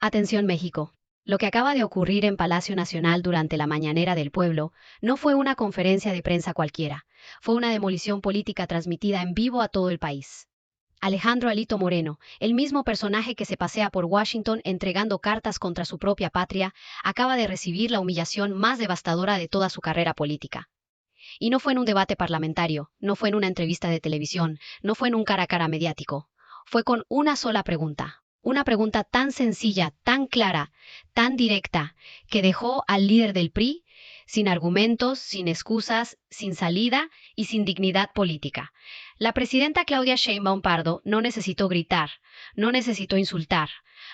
Atención México. Lo que acaba de ocurrir en Palacio Nacional durante la Mañanera del Pueblo no fue una conferencia de prensa cualquiera, fue una demolición política transmitida en vivo a todo el país. Alejandro Alito Moreno, el mismo personaje que se pasea por Washington entregando cartas contra su propia patria, acaba de recibir la humillación más devastadora de toda su carrera política. Y no fue en un debate parlamentario, no fue en una entrevista de televisión, no fue en un cara a cara mediático. Fue con una sola pregunta. Una pregunta tan sencilla, tan clara, tan directa, que dejó al líder del PRI sin argumentos, sin excusas, sin salida y sin dignidad política. La presidenta Claudia Sheinbaum Pardo no necesitó gritar, no necesitó insultar,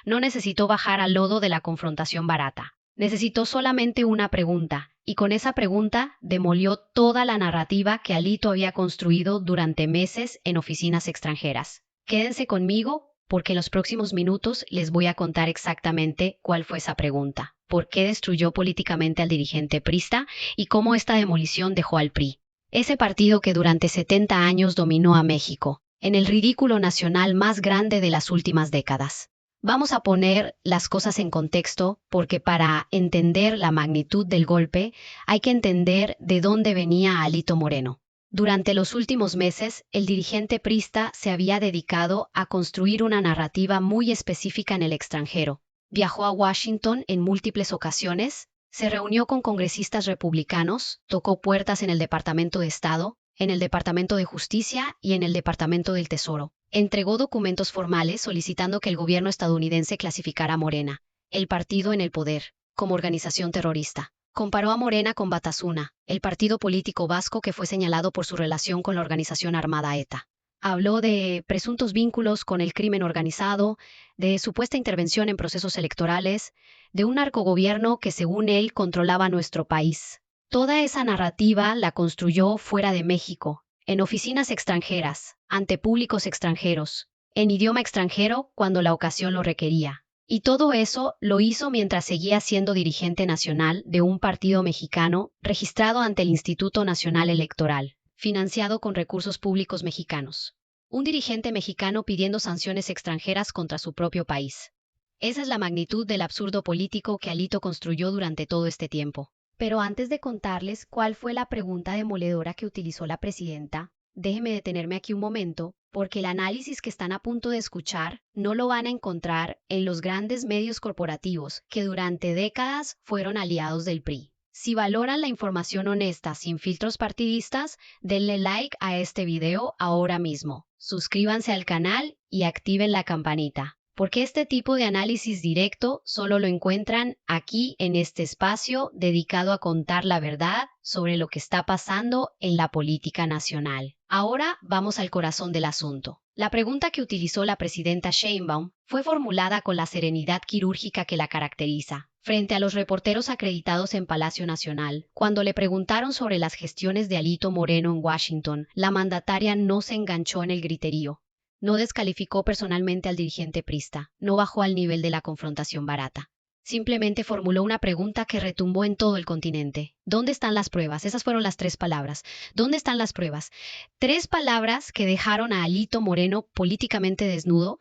no necesitó bajar al lodo de la confrontación barata. Necesitó solamente una pregunta, y con esa pregunta demolió toda la narrativa que Alito había construido durante meses en oficinas extranjeras. Quédense conmigo porque en los próximos minutos les voy a contar exactamente cuál fue esa pregunta, por qué destruyó políticamente al dirigente priista y cómo esta demolición dejó al PRI, ese partido que durante 70 años dominó a México, en el ridículo nacional más grande de las últimas décadas. Vamos a poner las cosas en contexto porque para entender la magnitud del golpe hay que entender de dónde venía Alito Moreno. Durante los últimos meses, el dirigente priista se había dedicado a construir una narrativa muy específica en el extranjero. Viajó a Washington en múltiples ocasiones, se reunió con congresistas republicanos, tocó puertas en el Departamento de Estado, en el Departamento de Justicia y en el Departamento del Tesoro. Entregó documentos formales solicitando que el gobierno estadounidense clasificara a Morena, el partido en el poder, como organización terrorista. Comparó a Morena con Batasuna, el partido político vasco que fue señalado por su relación con la organización armada ETA. Habló de presuntos vínculos con el crimen organizado, de supuesta intervención en procesos electorales, de un narcogobierno que según él controlaba nuestro país. Toda esa narrativa la construyó fuera de México, en oficinas extranjeras, ante públicos extranjeros, en idioma extranjero cuando la ocasión lo requería. Y todo eso lo hizo mientras seguía siendo dirigente nacional de un partido mexicano registrado ante el Instituto Nacional Electoral, financiado con recursos públicos mexicanos. Un dirigente mexicano pidiendo sanciones extranjeras contra su propio país. Esa es la magnitud del absurdo político que Alito construyó durante todo este tiempo. Pero antes de contarles cuál fue la pregunta demoledora que utilizó la presidenta, déjenme detenerme aquí un momento, porque el análisis que están a punto de escuchar no lo van a encontrar en los grandes medios corporativos que durante décadas fueron aliados del PRI. Si valoran la información honesta sin filtros partidistas, denle like a este video ahora mismo. Suscríbanse al canal y activen la campanita, porque este tipo de análisis directo solo lo encuentran aquí en este espacio dedicado a contar la verdad sobre lo que está pasando en la política nacional. Ahora vamos al corazón del asunto. La pregunta que utilizó la presidenta Sheinbaum fue formulada con la serenidad quirúrgica que la caracteriza. Frente a los reporteros acreditados en Palacio Nacional, cuando le preguntaron sobre las gestiones de Alito Moreno en Washington, la mandataria no se enganchó en el griterío. No descalificó personalmente al dirigente priista, no bajó al nivel de la confrontación barata. Simplemente formuló una pregunta que retumbó en todo el continente. ¿Dónde están las pruebas? Esas fueron las 3 palabras. ¿Dónde están las pruebas? 3 palabras que dejaron a Alito Moreno políticamente desnudo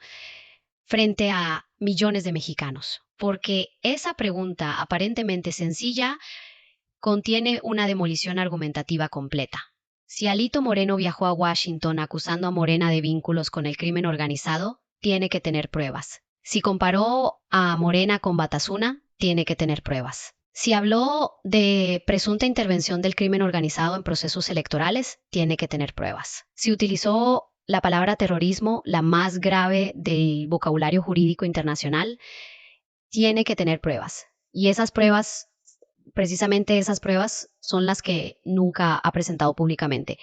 frente a millones de mexicanos. Porque esa pregunta aparentemente sencilla contiene una demolición argumentativa completa. Si Alito Moreno viajó a Washington acusando a Morena de vínculos con el crimen organizado, tiene que tener pruebas. Si comparó a Morena con Batasuna, tiene que tener pruebas. Si habló de presunta intervención del crimen organizado en procesos electorales, tiene que tener pruebas. Si utilizó la palabra terrorismo, la más grave del vocabulario jurídico internacional, tiene que tener pruebas. Y esas pruebas, precisamente esas pruebas, son las que nunca ha presentado públicamente.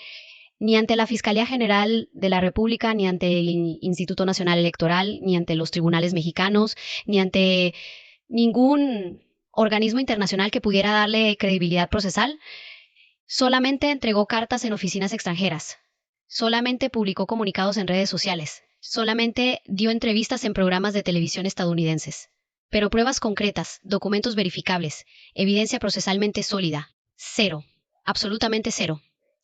Ni ante la Fiscalía General de la República, ni ante el Instituto Nacional Electoral, ni ante los tribunales mexicanos, ni ante ningún organismo internacional que pudiera darle credibilidad procesal. Solamente entregó cartas en oficinas extranjeras. Solamente publicó comunicados en redes sociales. Solamente dio entrevistas en programas de televisión estadounidenses. Pero pruebas concretas, documentos verificables, evidencia procesalmente sólida. Cero. Absolutamente cero.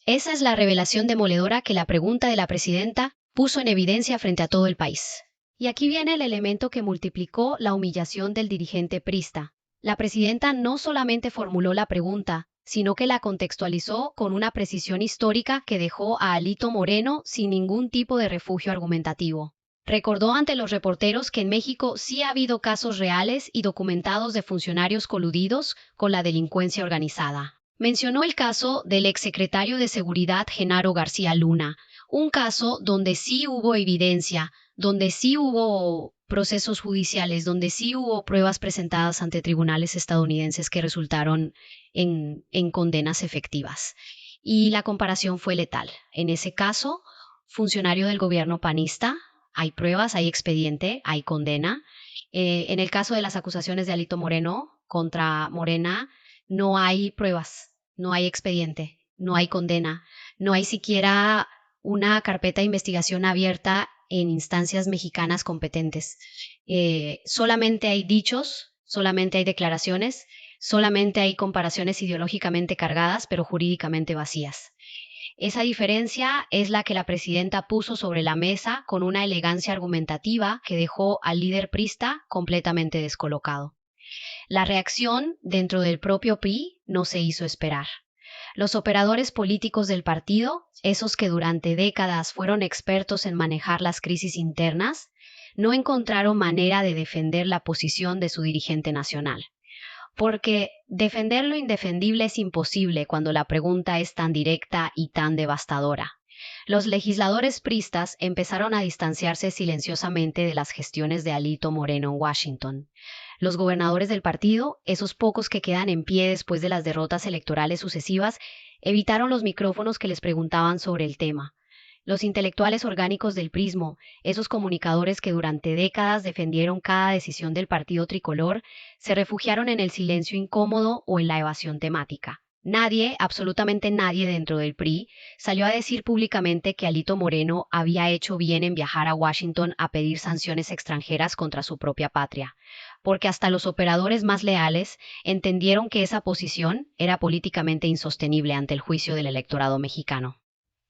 Esa es la revelación demoledora que la pregunta de la presidenta puso en evidencia frente a todo el país. Y aquí viene el elemento que multiplicó la humillación del dirigente priista. La presidenta no solamente formuló la pregunta, sino que la contextualizó con una precisión histórica que dejó a Alito Moreno sin ningún tipo de refugio argumentativo. Recordó ante los reporteros que en México sí ha habido casos reales y documentados de funcionarios coludidos con la delincuencia organizada. Mencionó el caso del exsecretario de Seguridad Genaro García Luna, un caso donde sí hubo evidencia, donde sí hubo procesos judiciales, donde sí hubo pruebas presentadas ante tribunales estadounidenses que resultaron en condenas efectivas. Y la comparación fue letal. En ese caso, funcionario del gobierno panista, hay pruebas, hay expediente, hay condena. En el caso de las acusaciones de Alito Moreno contra Morena, no hay pruebas, no hay expediente, no hay condena, no hay siquiera una carpeta de investigación abierta en instancias mexicanas competentes. Solamente hay dichos, solamente hay declaraciones, solamente hay comparaciones ideológicamente cargadas, pero jurídicamente vacías. Esa diferencia es la que la presidenta puso sobre la mesa con una elegancia argumentativa que dejó al líder priista completamente descolocado. La reacción dentro del propio PRI no se hizo esperar. Los operadores políticos del partido, esos que durante décadas fueron expertos en manejar las crisis internas, no encontraron manera de defender la posición de su dirigente nacional. Porque defender lo indefendible es imposible cuando la pregunta es tan directa y tan devastadora. Los legisladores priistas empezaron a distanciarse silenciosamente de las gestiones de Alito Moreno en Washington. Los gobernadores del partido, esos pocos que quedan en pie después de las derrotas electorales sucesivas, evitaron los micrófonos que les preguntaban sobre el tema. Los intelectuales orgánicos del prismo, esos comunicadores que durante décadas defendieron cada decisión del partido tricolor, se refugiaron en el silencio incómodo o en la evasión temática. Nadie, absolutamente nadie dentro del PRI, salió a decir públicamente que Alito Moreno había hecho bien en viajar a Washington a pedir sanciones extranjeras contra su propia patria, porque hasta los operadores más leales entendieron que esa posición era políticamente insostenible ante el juicio del electorado mexicano.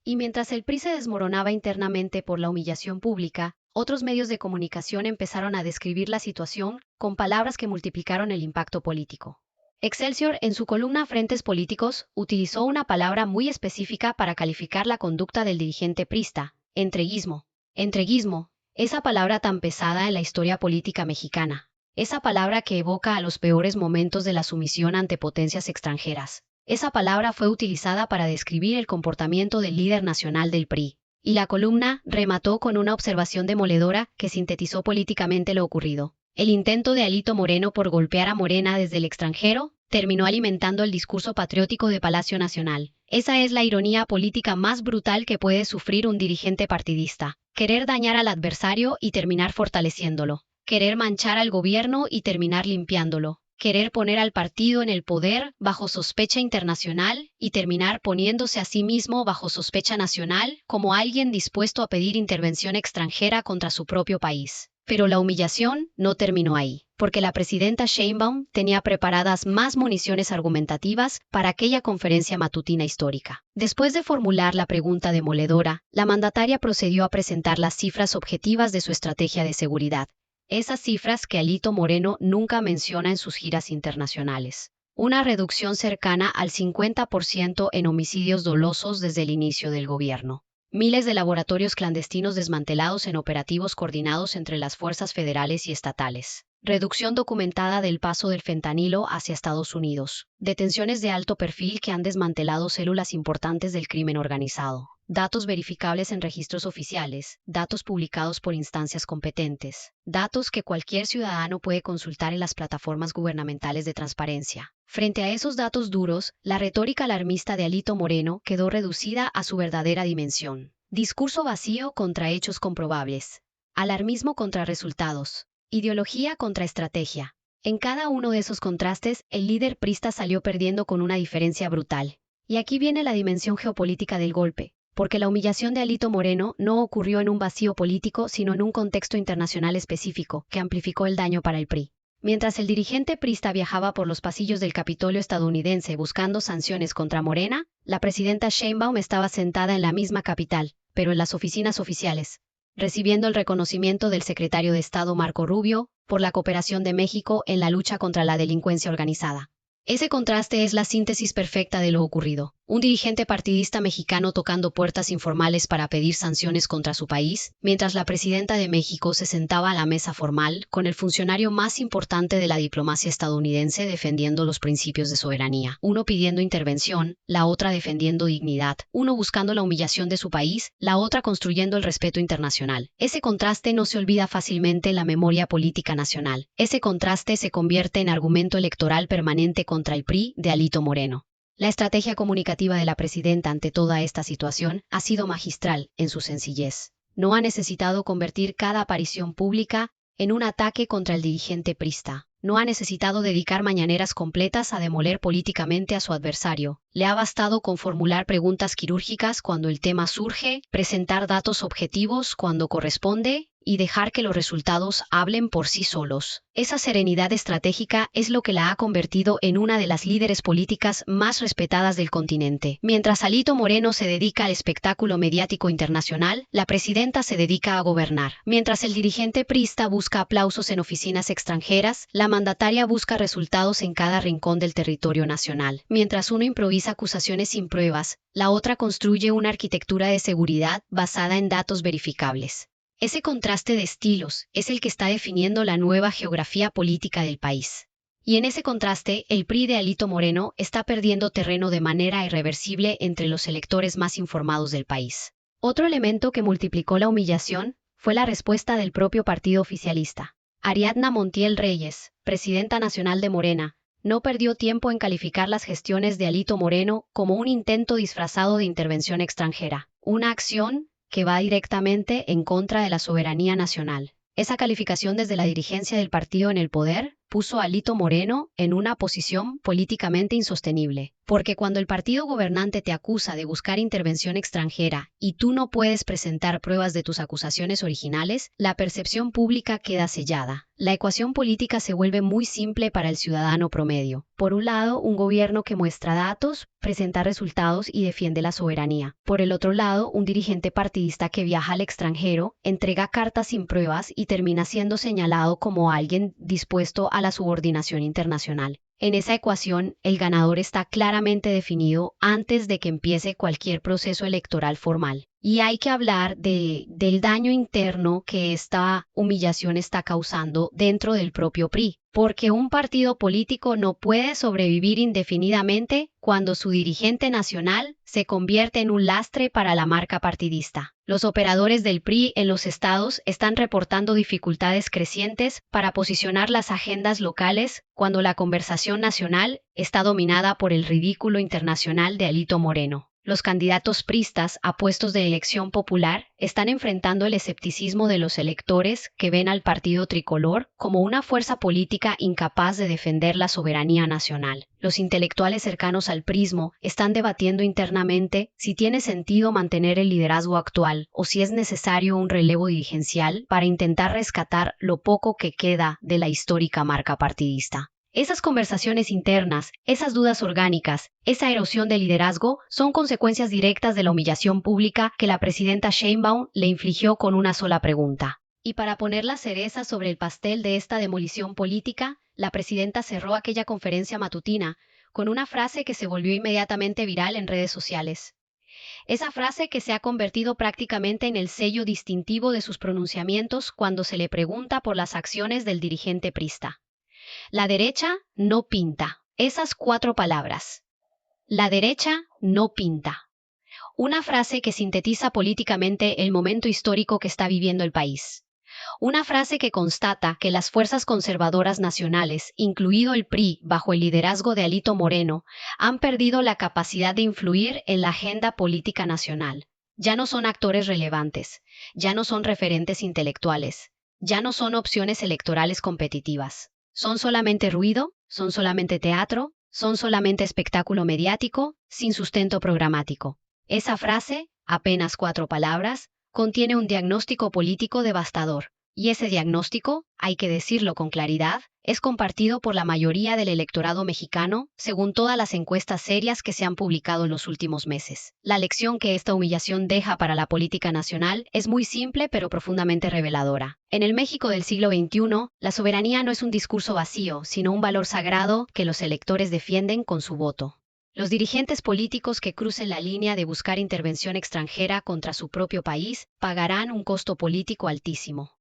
Y mientras el PRI se desmoronaba internamente por la humillación pública, otros medios de comunicación empezaron a describir la situación con palabras que multiplicaron el impacto político. Excelsior, en su columna Frentes Políticos, utilizó una palabra muy específica para calificar la conducta del dirigente priista: entreguismo. Entreguismo, esa palabra tan pesada en la historia política mexicana, esa palabra que evoca a los peores momentos de la sumisión ante potencias extranjeras. Esa palabra fue utilizada para describir el comportamiento del líder nacional del PRI, y la columna remató con una observación demoledora que sintetizó políticamente lo ocurrido. El intento de Alito Moreno por golpear a Morena desde el extranjero terminó alimentando el discurso patriótico de Palacio Nacional. Esa es la ironía política más brutal que puede sufrir un dirigente partidista: querer dañar al adversario y terminar fortaleciéndolo, querer manchar al gobierno y terminar limpiándolo, querer poner al partido en el poder bajo sospecha internacional y terminar poniéndose a sí mismo bajo sospecha nacional como alguien dispuesto a pedir intervención extranjera contra su propio país. Pero la humillación no terminó ahí, porque la presidenta Sheinbaum tenía preparadas más municiones argumentativas para aquella conferencia matutina histórica. Después de formular la pregunta demoledora, la mandataria procedió a presentar las cifras objetivas de su estrategia de seguridad. Esas cifras que Alito Moreno nunca menciona en sus giras internacionales. Una reducción cercana al 50% en homicidios dolosos desde el inicio del gobierno. Miles de laboratorios clandestinos desmantelados en operativos coordinados entre las fuerzas federales y estatales. Reducción documentada del paso del fentanilo hacia Estados Unidos. Detenciones de alto perfil que han desmantelado células importantes del crimen organizado. Datos verificables en registros oficiales, datos publicados por instancias competentes, datos que cualquier ciudadano puede consultar en las plataformas gubernamentales de transparencia. Frente a esos datos duros, la retórica alarmista de Alito Moreno quedó reducida a su verdadera dimensión. Discurso vacío contra hechos comprobables. Alarmismo contra resultados. Ideología contra estrategia. En cada uno de esos contrastes, el líder priista salió perdiendo con una diferencia brutal. Y aquí viene la dimensión geopolítica del golpe, porque la humillación de Alito Moreno no ocurrió en un vacío político, sino en un contexto internacional específico, que amplificó el daño para el PRI. Mientras el dirigente priista viajaba por los pasillos del Capitolio estadounidense buscando sanciones contra Morena, la presidenta Sheinbaum estaba sentada en la misma capital, pero en las oficinas oficiales. recibiendo el reconocimiento del secretario de Estado Marco Rubio por la cooperación de México en la lucha contra la delincuencia organizada. Ese contraste es la síntesis perfecta de lo ocurrido. Un dirigente partidista mexicano tocando puertas informales para pedir sanciones contra su país, mientras la presidenta de México se sentaba a la mesa formal con el funcionario más importante de la diplomacia estadounidense defendiendo los principios de soberanía. Uno pidiendo intervención, la otra defendiendo dignidad. Uno buscando la humillación de su país, la otra construyendo el respeto internacional. Ese contraste no se olvida fácilmente en la memoria política nacional. Ese contraste se convierte en argumento electoral permanente contra el PRI de Alito Moreno. La estrategia comunicativa de la presidenta ante toda esta situación ha sido magistral en su sencillez. No ha necesitado convertir cada aparición pública en un ataque contra el dirigente priista. No ha necesitado dedicar mañaneras completas a demoler políticamente a su adversario. Le ha bastado con formular preguntas quirúrgicas cuando el tema surge, presentar datos objetivos cuando corresponde y dejar que los resultados hablen por sí solos. Esa serenidad estratégica es lo que la ha convertido en una de las líderes políticas más respetadas del continente. Mientras Alito Moreno se dedica al espectáculo mediático internacional, la presidenta se dedica a gobernar. Mientras el dirigente priista busca aplausos en oficinas extranjeras, la mandataria busca resultados en cada rincón del territorio nacional. Mientras uno improvisa acusaciones sin pruebas, la otra construye una arquitectura de seguridad basada en datos verificables. Ese contraste de estilos es el que está definiendo la nueva geografía política del país. Y en ese contraste, el PRI de Alito Moreno está perdiendo terreno de manera irreversible entre los electores más informados del país. Otro elemento que multiplicó la humillación fue la respuesta del propio partido oficialista. Ariadna Montiel Reyes, presidenta nacional de Morena, no perdió tiempo en calificar las gestiones de Alito Moreno como un intento disfrazado de intervención extranjera, una acción que va directamente en contra de la soberanía nacional. Esa calificación desde la dirigencia del partido en el poder puso a Alito Moreno en una posición políticamente insostenible. Porque cuando el partido gobernante te acusa de buscar intervención extranjera y tú no puedes presentar pruebas de tus acusaciones originales, la percepción pública queda sellada. La ecuación política se vuelve muy simple para el ciudadano promedio. Por un lado, un gobierno que muestra datos, presenta resultados y defiende la soberanía. Por el otro lado, un dirigente partidista que viaja al extranjero, entrega cartas sin pruebas y termina siendo señalado como alguien dispuesto a la subordinación internacional. En esa ecuación, el ganador está claramente definido antes de que empiece cualquier proceso electoral formal. Y hay que hablar del daño interno que esta humillación está causando dentro del propio PRI, porque un partido político no puede sobrevivir indefinidamente cuando su dirigente nacional se convierte en un lastre para la marca partidista. Los operadores del PRI en los estados están reportando dificultades crecientes para posicionar las agendas locales cuando la conversación nacional está dominada por el ridículo internacional de Alito Moreno. Los candidatos priistas a puestos de elección popular están enfrentando el escepticismo de los electores que ven al partido tricolor como una fuerza política incapaz de defender la soberanía nacional. Los intelectuales cercanos al prismo están debatiendo internamente si tiene sentido mantener el liderazgo actual o si es necesario un relevo dirigencial para intentar rescatar lo poco que queda de la histórica marca partidista. Esas conversaciones internas, esas dudas orgánicas, esa erosión de liderazgo son consecuencias directas de la humillación pública que la presidenta Sheinbaum le infligió con una sola pregunta. Y para poner la cereza sobre el pastel de esta demolición política, la presidenta cerró aquella conferencia matutina con una frase que se volvió inmediatamente viral en redes sociales. Esa frase que se ha convertido prácticamente en el sello distintivo de sus pronunciamientos cuando se le pregunta por las acciones del dirigente priista. La derecha no pinta. Esas 4 palabras. La derecha no pinta. Una frase que sintetiza políticamente el momento histórico que está viviendo el país. Una frase que constata que las fuerzas conservadoras nacionales, incluido el PRI bajo el liderazgo de Alito Moreno, han perdido la capacidad de influir en la agenda política nacional. Ya no son actores relevantes, ya no son referentes intelectuales, ya no son opciones electorales competitivas. Son solamente ruido, son solamente teatro, son solamente espectáculo mediático, sin sustento programático. Esa frase, apenas 4 palabras, contiene un diagnóstico político devastador. Y ese diagnóstico, hay que decirlo con claridad, es compartido por la mayoría del electorado mexicano, según todas las encuestas serias que se han publicado en los últimos meses. La lección que esta humillación deja para la política nacional es muy simple pero profundamente reveladora. En el México del siglo XXI, la soberanía no es un discurso vacío, sino un valor sagrado que los electores defienden con su voto. Los dirigentes políticos que crucen la línea de buscar intervención extranjera contra su propio país pagarán un costo político altísimo.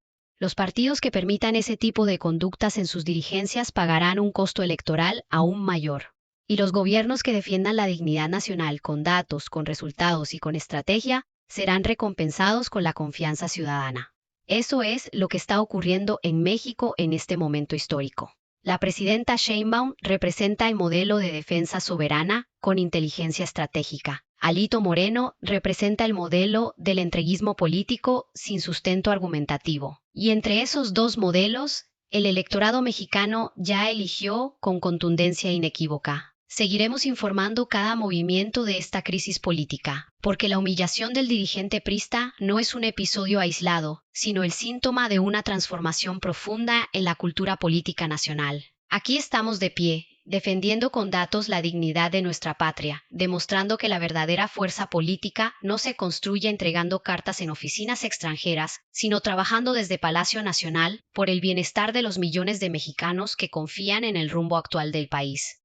Los partidos que permitan ese tipo de conductas en sus dirigencias pagarán un costo electoral aún mayor. Y los gobiernos que defiendan la dignidad nacional con datos, con resultados y con estrategia serán recompensados con la confianza ciudadana. Eso es lo que está ocurriendo en México en este momento histórico. La presidenta Sheinbaum representa el modelo de defensa soberana con inteligencia estratégica. Alito Moreno representa el modelo del entreguismo político sin sustento argumentativo. Y entre esos dos modelos, el electorado mexicano ya eligió con contundencia inequívoca. Seguiremos informando cada movimiento de esta crisis política, porque la humillación del dirigente priista no es un episodio aislado, sino el síntoma de una transformación profunda en la cultura política nacional. Aquí estamos de pie, defendiendo con datos la dignidad de nuestra patria, demostrando que la verdadera fuerza política no se construye entregando cartas en oficinas extranjeras, sino trabajando desde Palacio Nacional por el bienestar de los millones de mexicanos que confían en el rumbo actual del país.